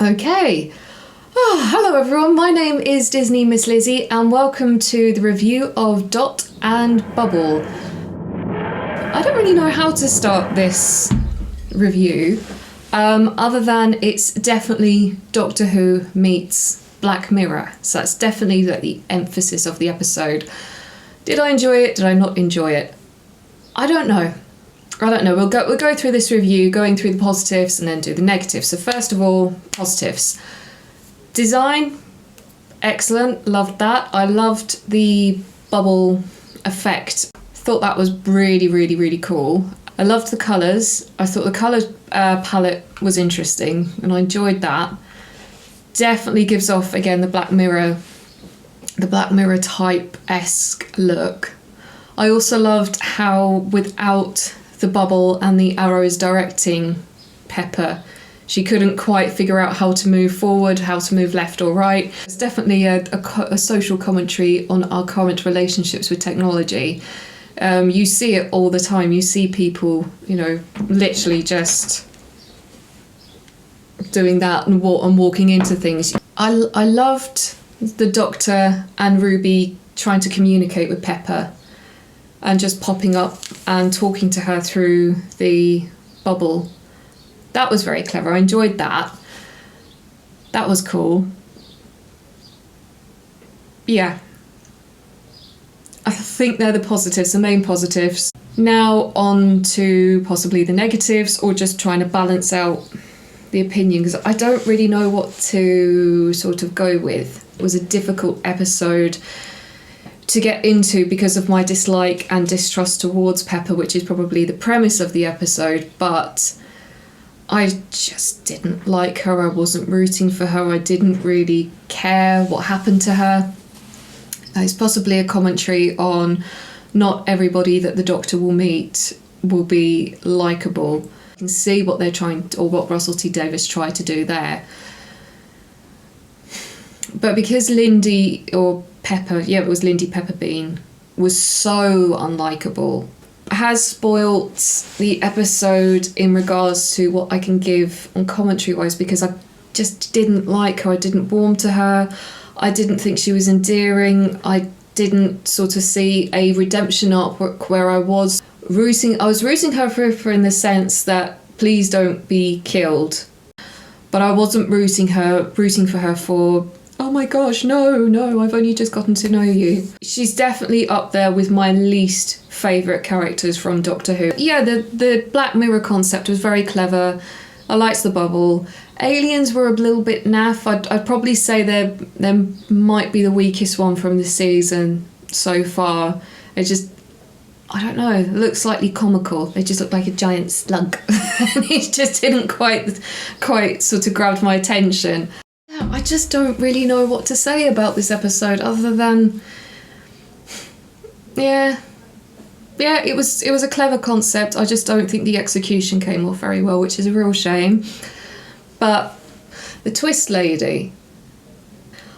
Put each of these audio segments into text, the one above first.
Okay. Hello everyone, my name is Disney Miss Lizzie and welcome to the review of Dot and Bubble. I don't really know how to start this review other than it's definitely Doctor Who meets Black Mirror. So that's definitely the emphasis of the episode. Did I enjoy it? Did I not enjoy it? I don't know. We'll go through this review, going through the positives and then do the negatives. So first of all, positives. Design, excellent. Loved that. I loved the bubble effect. Thought that was really, really, really cool. I loved the colours. I thought the colour palette was interesting and I enjoyed that. Definitely gives off, again, the Black Mirror type-esque look. I also loved how without the bubble and the arrows directing Pepper, she couldn't quite figure out how to move forward, how to move left or right. It's definitely a social commentary on our current relationships with technology. You see it all the time. You see people, literally just doing that and walking into things. I loved the Doctor and Ruby trying to communicate with Pepper and just popping up and talking to her through the bubble. That was very clever. I enjoyed that. That was cool. Yeah. I think they're the positives, the main positives. Now on to possibly the negatives, or just trying to balance out the opinion, because I don't really know what to sort of go with. It was a difficult episode to get into because of my dislike and distrust towards Pepper, which is probably the premise of the episode, but I just didn't like her. I wasn't rooting for her. I didn't really care what happened to her. It's possibly a commentary on not everybody that the Doctor will meet will be likeable. You can see what they're trying, or what Russell T Davies tried to do there. But because Lindy, or Pepper, it was Lindy Pepperbean, was so unlikable, has spoilt the episode in regards to what I can give on commentary wise, because I just didn't like her. I didn't warm to her. I didn't think she was endearing. I didn't sort of see a redemption arc where I was rooting her for in the sense that please don't be killed, but I wasn't rooting for her for, oh my gosh, no, I've only just gotten to know you. She's definitely up there with my least favourite characters from Doctor Who. Yeah, the Black Mirror concept was very clever. I liked the bubble. Aliens were a little bit naff. I'd probably say they might be the weakest one from the season so far. I don't know, it looked slightly comical. They just looked like a giant slug. And it just didn't quite sort of grab my attention. I just don't really know what to say about this episode other than, yeah, it was a clever concept. I just don't think the execution came off very well, which is a real shame. But the twist lady,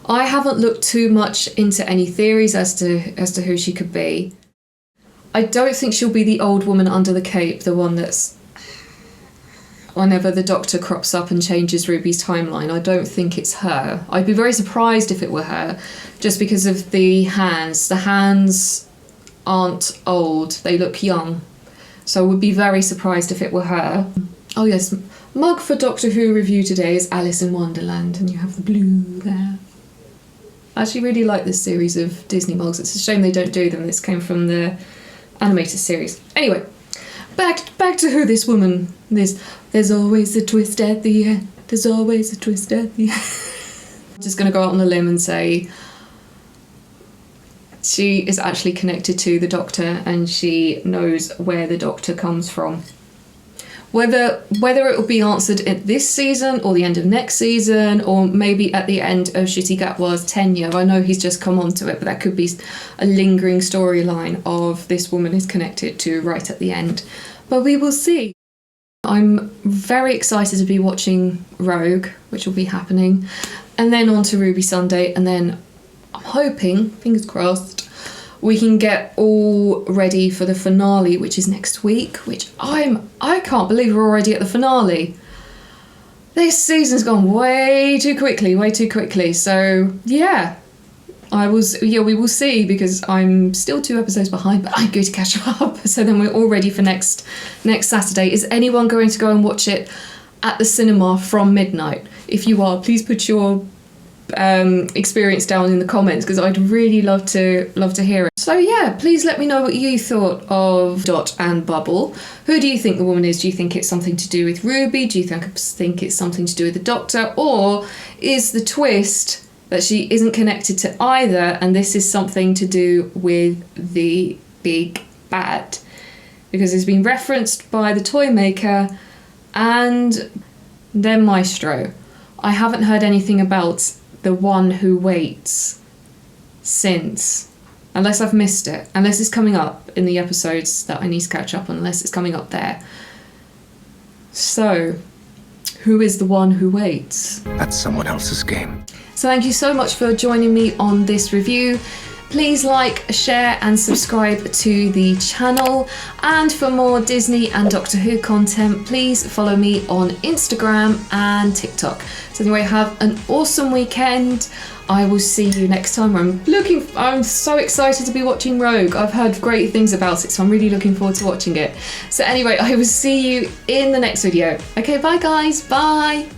I haven't looked too much into any theories as to who she could be. I don't think she'll be the old woman under the cape, the one that's whenever the Doctor crops up and changes Ruby's timeline. I don't think it's her. I'd be very surprised if it were her, just because of the hands. The hands aren't old, they look young. So I would be very surprised if it were her. Oh yes, mug for Doctor Who review today is Alice in Wonderland, and you have the blue there. I actually really like this series of Disney mugs. It's a shame they don't do them. This came from the animated series. Anyway, back to who this woman is. There's always a twist at the end. There's always a twist at the end. I'm just going to go out on a limb and say she is actually connected to the Doctor and she knows where the Doctor comes from. Whether it will be answered in this season or the end of next season, or maybe at the end of Ncuti Gatwa's tenure. I know he's just come onto it, but that could be a lingering storyline of this woman is connected to right at the end. But we will see. I'm very excited to be watching Rogue, which will be happening, and then on to Ruby Sunday, and then I'm hoping, fingers crossed, we can get all ready for the finale, which is next week, which I can't believe we're already at the finale. this season's gone way too quickly. So yeah, we will see, because I'm still 2 episodes behind, but I'm going to catch up. So then we're all ready for next Saturday. Is anyone going to go and watch it at the cinema from midnight? If you are, please put your experience down in the comments, because I'd really love to hear it. So yeah, please let me know what you thought of Dot and Bubble. Who do you think the woman is? Do you think it's something to do with Ruby? Do you think it's something to do with the Doctor? Or is the twist that she isn't connected to either, and this is something to do with the big bad? Because it's been referenced by the toy maker and then Maestro. I haven't heard anything about the one who waits since, unless I've missed it, unless it's coming up in the episodes that I need to catch up on, unless it's coming up there. So, who is the one who waits? That's someone else's game. So thank you so much for joining me on this review. Please like, share and subscribe to the channel. And for more Disney and Doctor Who content, please follow me on Instagram and TikTok. So anyway, have an awesome weekend. I will see you next time. I'm so excited to be watching Rogue. I've heard great things about it, so I'm really looking forward to watching it. So anyway, I will see you in the next video. Okay, bye guys, bye.